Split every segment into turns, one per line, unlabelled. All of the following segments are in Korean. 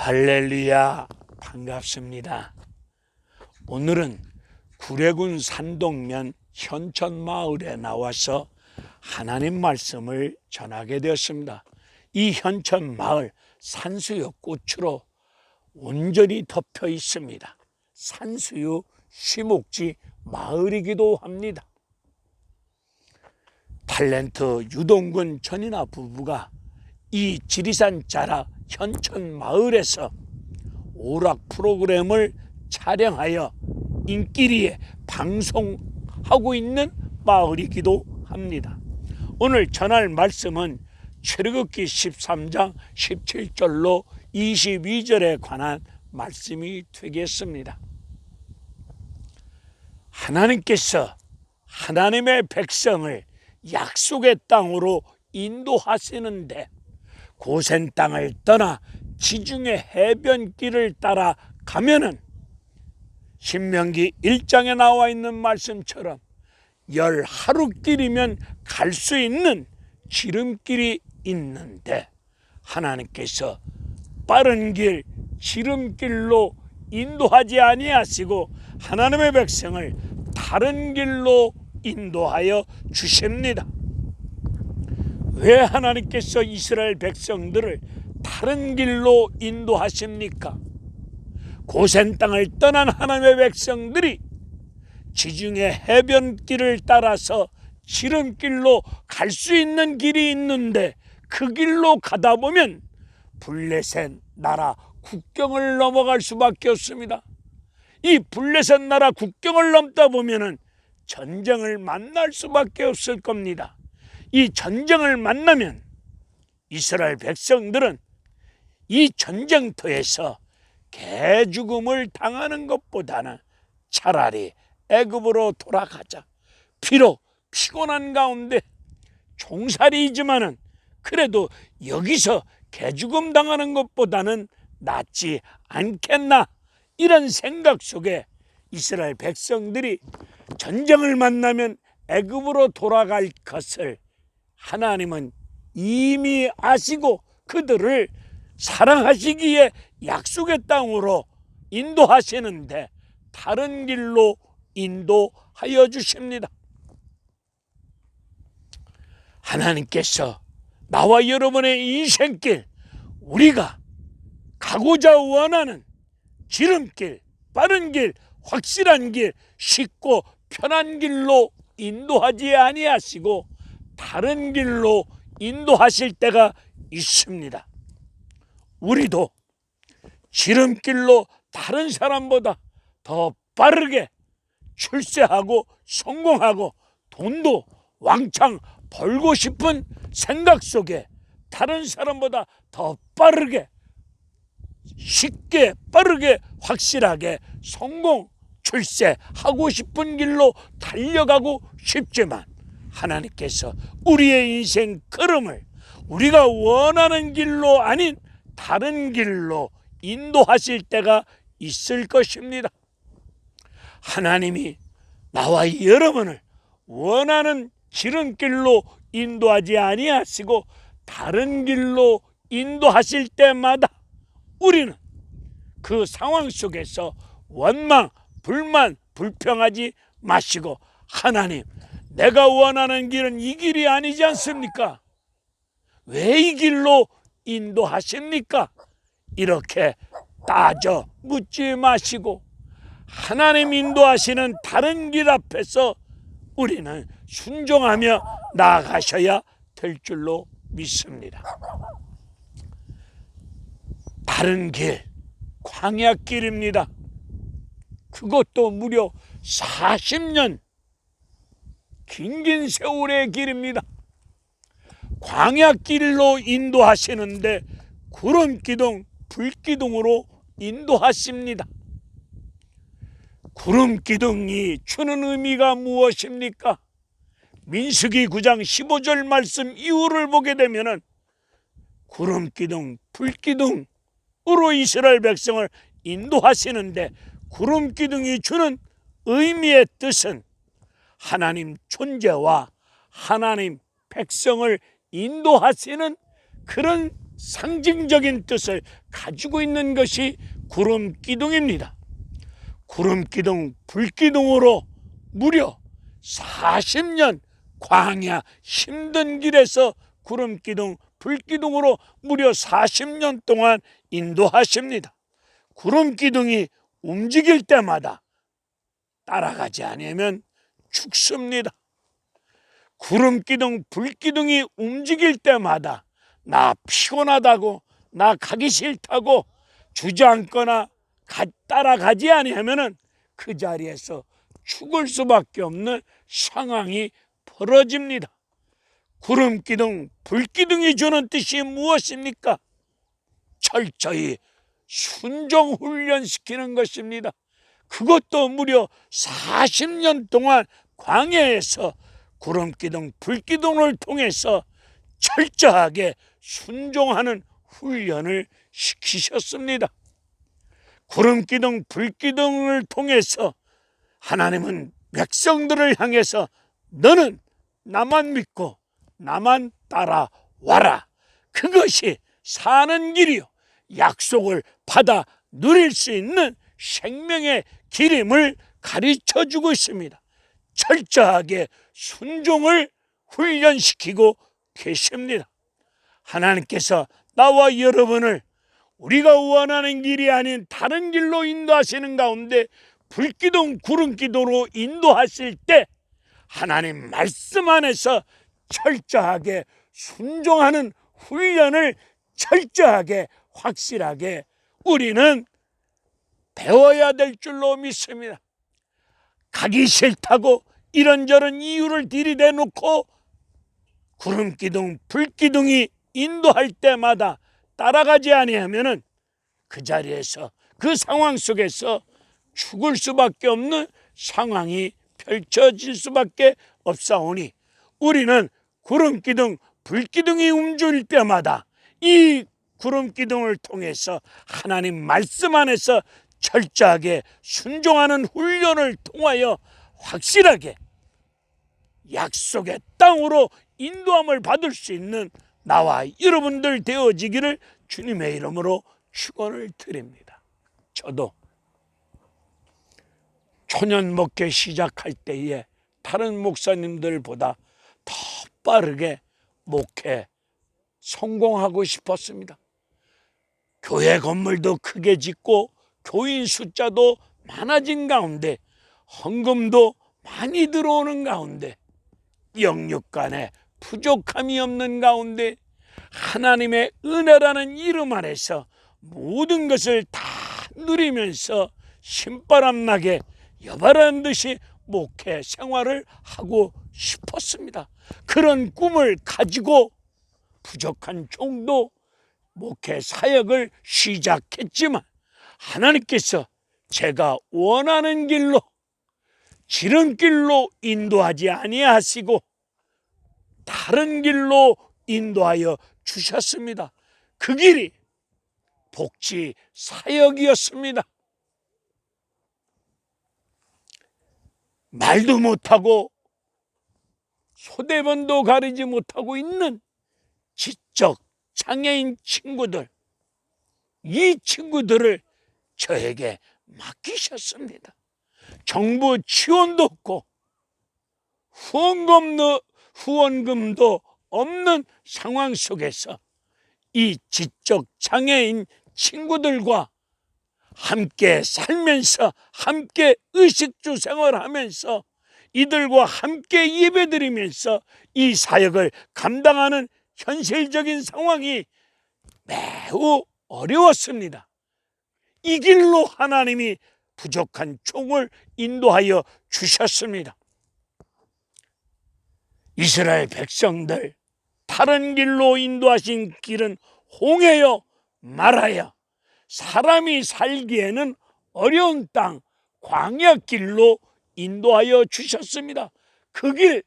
할렐루야, 반갑습니다. 오늘은 구례군 산동면 현천마을에 나와서 하나님 말씀을 전하게 되었습니다. 이 현천마을 산수유 꽃으로 온전히 덮여 있습니다. 산수유 시목지 마을이기도 합니다. 탤런트 유동근 전인아 부부가 이 지리산 자락 현천마을에서 오락 프로그램을 촬영하여 인기리에 방송하고 있는 마을이기도 합니다. 오늘 전할 말씀은 출애굽기 13장 17절로 22절에 관한 말씀이 되겠습니다. 하나님께서 하나님의 백성을 약속의 땅으로 인도하시는데 고센 땅을 떠나 지중해 해변길을 따라 가면은 신명기 1장에 나와 있는 말씀처럼 10하루길이면 갈 수 있는 지름길이 있는데 하나님께서 빠른 길 지름길로 인도하지 아니하시고 하나님의 백성을 다른 길로 인도하여 주십니다. 왜 하나님께서 이스라엘 백성들을 다른 길로 인도하십니까? 고센 땅을 떠난 하나님의 백성들이 지중해 해변길을 따라서 지름길로 갈 수 있는 길이 있는데 그 길로 가다 보면 블레셋 나라 국경을 넘어갈 수밖에 없습니다. 이 블레셋 나라 국경을 넘다 보면은 전쟁을 만날 수밖에 없을 겁니다. 이 전쟁을 만나면 이스라엘 백성들은 이 전쟁터에서 개죽음을 당하는 것보다는 차라리 애굽으로 돌아가자. 비록 피곤한 가운데 종살이이지만은 그래도 여기서 개죽음 당하는 것보다는 낫지 않겠나, 이런 생각 속에 이스라엘 백성들이 전쟁을 만나면 애굽으로 돌아갈 것을 하나님은 이미 아시고 그들을 사랑하시기에 약속의 땅으로 인도하시는데 다른 길로 인도하여 주십니다. 하나님께서 나와 여러분의 인생길, 우리가 가고자 원하는 지름길, 빠른 길, 확실한 길, 쉽고 편한 길로 인도하지 아니하시고 다른 길로 인도하실 때가 있습니다. 우리도 지름길로 다른 사람보다 더 빠르게 출세하고 성공하고 돈도 왕창 벌고 싶은 생각 속에 다른 사람보다 더 빠르게 쉽게 빠르게 확실하게 성공 출세하고 싶은 길로 달려가고 싶지만 하나님께서 우리의 인생 걸음을 우리가 원하는 길로 아닌 다른 길로 인도하실 때가 있을 것입니다. 하나님이 나와 여러분을 원하는 지름길로 인도하지 아니하시고 다른 길로 인도하실 때마다 우리는 그 상황 속에서 원망, 불만, 불평하지 마시고 하나님, 내가 원하는 길은 이 길이 아니지 않습니까? 왜 이 길로 인도하십니까? 이렇게 따져 묻지 마시고 하나님 인도하시는 다른 길 앞에서 우리는 순종하며 나아가셔야 될 줄로 믿습니다. 다른 길, 광야길입니다. 그것도 무려 40년 긴 세월의 길입니다. 광야길로 인도하시는데 구름기둥, 불기둥으로 인도하십니다. 구름기둥이 주는 의미가 무엇입니까? 민수기 9장 15절 말씀 이후를 보게 되면 구름기둥, 불기둥으로 이스라엘 백성을 인도하시는데 구름기둥이 주는 의미의 뜻은 하나님 존재와 하나님 백성을 인도하시는 그런 상징적인 뜻을 가지고 있는 것이 구름기둥입니다. 구름기둥, 불기둥으로 무려 40년 광야 힘든 길에서 구름기둥, 불기둥으로 무려 40년 동안 인도하십니다. 구름기둥이 움직일 때마다 따라가지 않으면 죽습니다. 구름기둥, 불기둥이 움직일 때마다 나 피곤하다고, 나 가기 싫다고 주저앉거나 따라가지 아니하면 그 자리에서 죽을 수밖에 없는 상황이 벌어집니다. 구름기둥, 불기둥이 주는 뜻이 무엇입니까? 철저히 순종 훈련시키는 것입니다. 그것도 무려 40년 동안 광야에서 구름기둥, 불기둥을 통해서 철저하게 순종하는 훈련을 시키셨습니다. 구름기둥, 불기둥을 통해서 하나님은 백성들을 향해서 너는 나만 믿고 나만 따라와라. 그것이 사는 길이요, 약속을 받아 누릴 수 있는 생명의 길임을 가르쳐주고 있습니다. 철저하게 순종을 훈련시키고 계십니다. 하나님께서 나와 여러분을 우리가 원하는 길이 아닌 다른 길로 인도하시는 가운데 불기둥, 구름기둥으로 인도하실 때 하나님 말씀 안에서 철저하게 순종하는 훈련을 철저하게 확실하게 우리는 배워야 될 줄로 믿습니다. 가기 싫다고 이런저런 이유를 들이대놓고 구름기둥, 불기둥이 인도할 때마다 따라가지 아니하면 그 자리에서, 그 상황 속에서 죽을 수밖에 없는 상황이 펼쳐질 수밖에 없사오니 우리는 구름기둥, 불기둥이 움직일 때마다 이 구름기둥을 통해서 하나님 말씀 안에서 철저하게 순종하는 훈련을 통하여 확실하게 약속의 땅으로 인도함을 받을 수 있는 나와 여러분들 되어지기를 주님의 이름으로 축원을 드립니다. 저도 초년 목회 시작할 때에 다른 목사님들보다 더 빠르게 목회 성공하고 싶었습니다. 교회 건물도 크게 짓고 교인 숫자도 많아진 가운데 헌금도 많이 들어오는 가운데 영육 간에 부족함이 없는 가운데 하나님의 은혜라는 이름 아래서 모든 것을 다 누리면서 신바람 나게 여바라는 듯이 목회 생활을 하고 싶었습니다. 그런 꿈을 가지고 부족한 종도 목회 사역을 시작했지만 하나님께서 제가 원하는 길로, 지름길로 인도하지 아니하시고 다른 길로 인도하여 주셨습니다. 그 길이 복지 사역이었습니다. 말도 못하고 소대본도 가리지 못하고 있는 지적 장애인 친구들, 이 친구들을 저에게 맡기셨습니다. 정부 지원도 없고 후원금도 없는 상황 속에서 이 지적 장애인 친구들과 함께 살면서, 함께 의식주 생활하면서, 이들과 함께 예배드리면서 이 사역을 감당하는 현실적인 상황이 매우 어려웠습니다. 이 길로 하나님이 부족한 종을 인도하여 주셨습니다. 이스라엘 백성들 다른 길로 인도하신 길은 홍해요 마라야, 사람이 살기에는 어려운 땅 광야길로 인도하여 주셨습니다. 그 길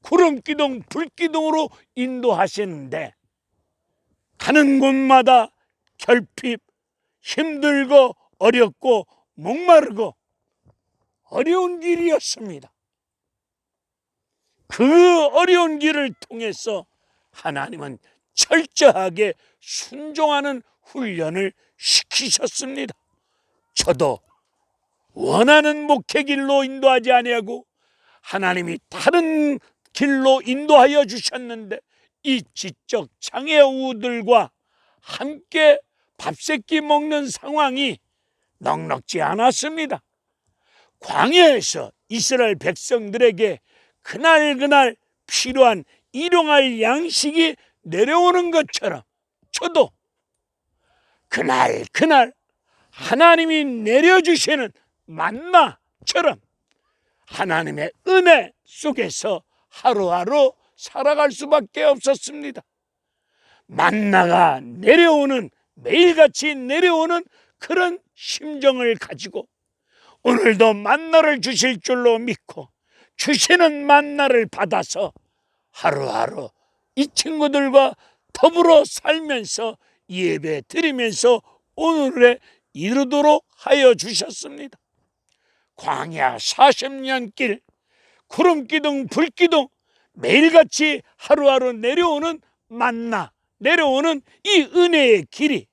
구름기둥, 불기둥으로 인도하시는데 가는 곳마다 결핍, 힘들고 어렵고 목마르고 어려운 길이었습니다. 그 어려운 길을 통해서 하나님은 철저하게 순종하는 훈련을 시키셨습니다. 저도 원하는 목회 길로 인도하지 아니하고 하나님이 다른 길로 인도하여 주셨는데 이 지적 장애우들과 함께 밥새끼 먹는 상황이 넉넉지 않았습니다. 광야에서 이스라엘 백성들에게 그날 필요한 일용할 양식이 내려오는 것처럼 저도 그날 하나님이 내려주시는 만나처럼 하나님의 은혜 속에서 하루하루 살아갈 수밖에 없었습니다. 만나가 내려오는, 매일같이 내려오는 그런 심정을 가지고 오늘도 만나를 주실 줄로 믿고 주시는 만나를 받아서 하루하루 이 친구들과 더불어 살면서 예배 드리면서 오늘에 이르도록 하여 주셨습니다. 광야 40년 길, 구름기둥 불기둥, 매일같이 하루하루 내려오는 만나, 내려오는 이 은혜의 길이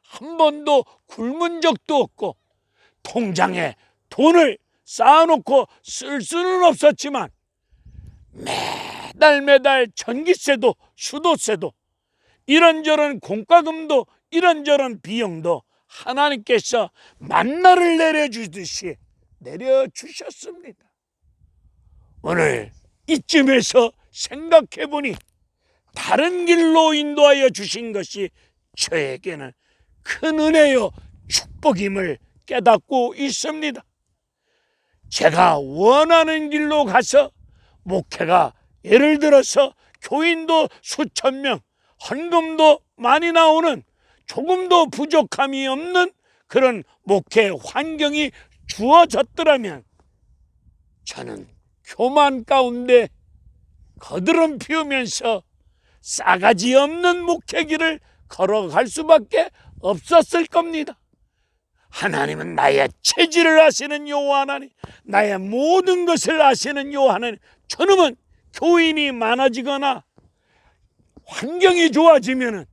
한 번도 굶은 적도 없고 통장에 돈을 쌓아놓고 쓸 수는 없었지만 매달 전기세도 수도세도 이런저런 공과금도 이런저런 비용도 하나님께서 만나를 내려주듯이 내려주셨습니다. 오늘 이쯤에서 생각해보니 다른 길로 인도하여 주신 것이 저에게는 큰 은혜요 축복임을 깨닫고 있습니다. 제가 원하는 길로 가서 목회가 예를 들어서 교인도 수천 명, 헌금도 많이 나오는 조금도 부족함이 없는 그런 목회 환경이 주어졌더라면 저는 교만 가운데 거드름 피우면서 싸가지 없는 목회길을 걸어갈 수밖에 없었을 겁니다. 하나님은 나의 체질을 아시는 여호와 하나님, 나의 모든 것을 아시는 여호와 하나님, 저놈은 교인이 많아지거나 환경이 좋아지면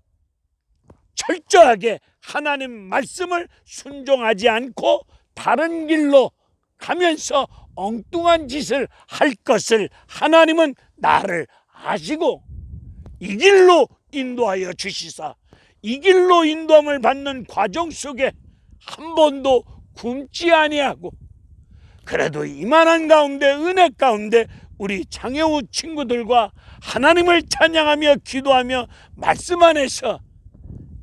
철저하게 하나님 말씀을 순종하지 않고 다른 길로 가면서 엉뚱한 짓을 할 것을 하나님은 나를 아시고 이 길로 인도하여 주시사 이 길로 인도함을 받는 과정 속에 한 번도 굶지 아니하고 그래도 이만한 가운데 은혜 가운데 우리 장애우 친구들과 하나님을 찬양하며 기도하며 말씀 안에서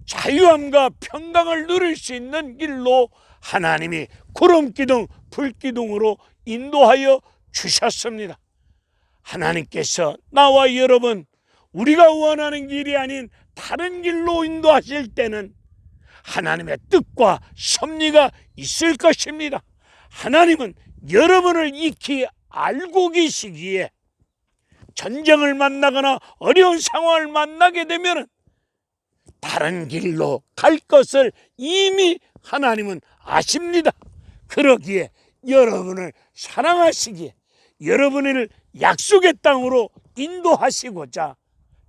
자유함과 평강을 누릴 수 있는 길로 하나님이 구름기둥 불기둥으로 인도하여 주셨습니다. 하나님께서 나와 여러분 우리가 원하는 길이 아닌 다른 길로 인도하실 때는 하나님의 뜻과 섭리가 있을 것입니다. 하나님은 여러분을 익히 알고 계시기에 전쟁을 만나거나 어려운 상황을 만나게 되면 다른 길로 갈 것을 이미 하나님은 아십니다. 그러기에 여러분을 사랑하시기에 여러분을 약속의 땅으로 인도하시고자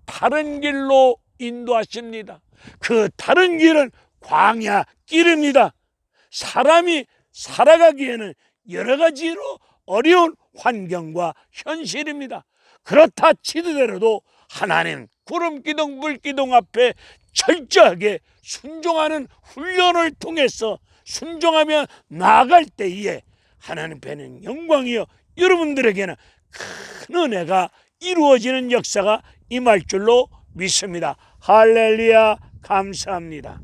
다른 길로 인도하십니다. 그 다른 길은 광야 길입니다. 사람이 살아가기에는 여러 가지로 어려운 환경과 현실입니다. 그렇다 치더라도 하나님 구름기둥 불기둥 앞에 철저하게 순종하는 훈련을 통해서 순종하며 나아갈 때에 하나님 배는 영광이요 여러분들에게는 큰 은혜가 이루어지는 역사가 임할 줄로 믿습니다. 할렐루야, 감사합니다.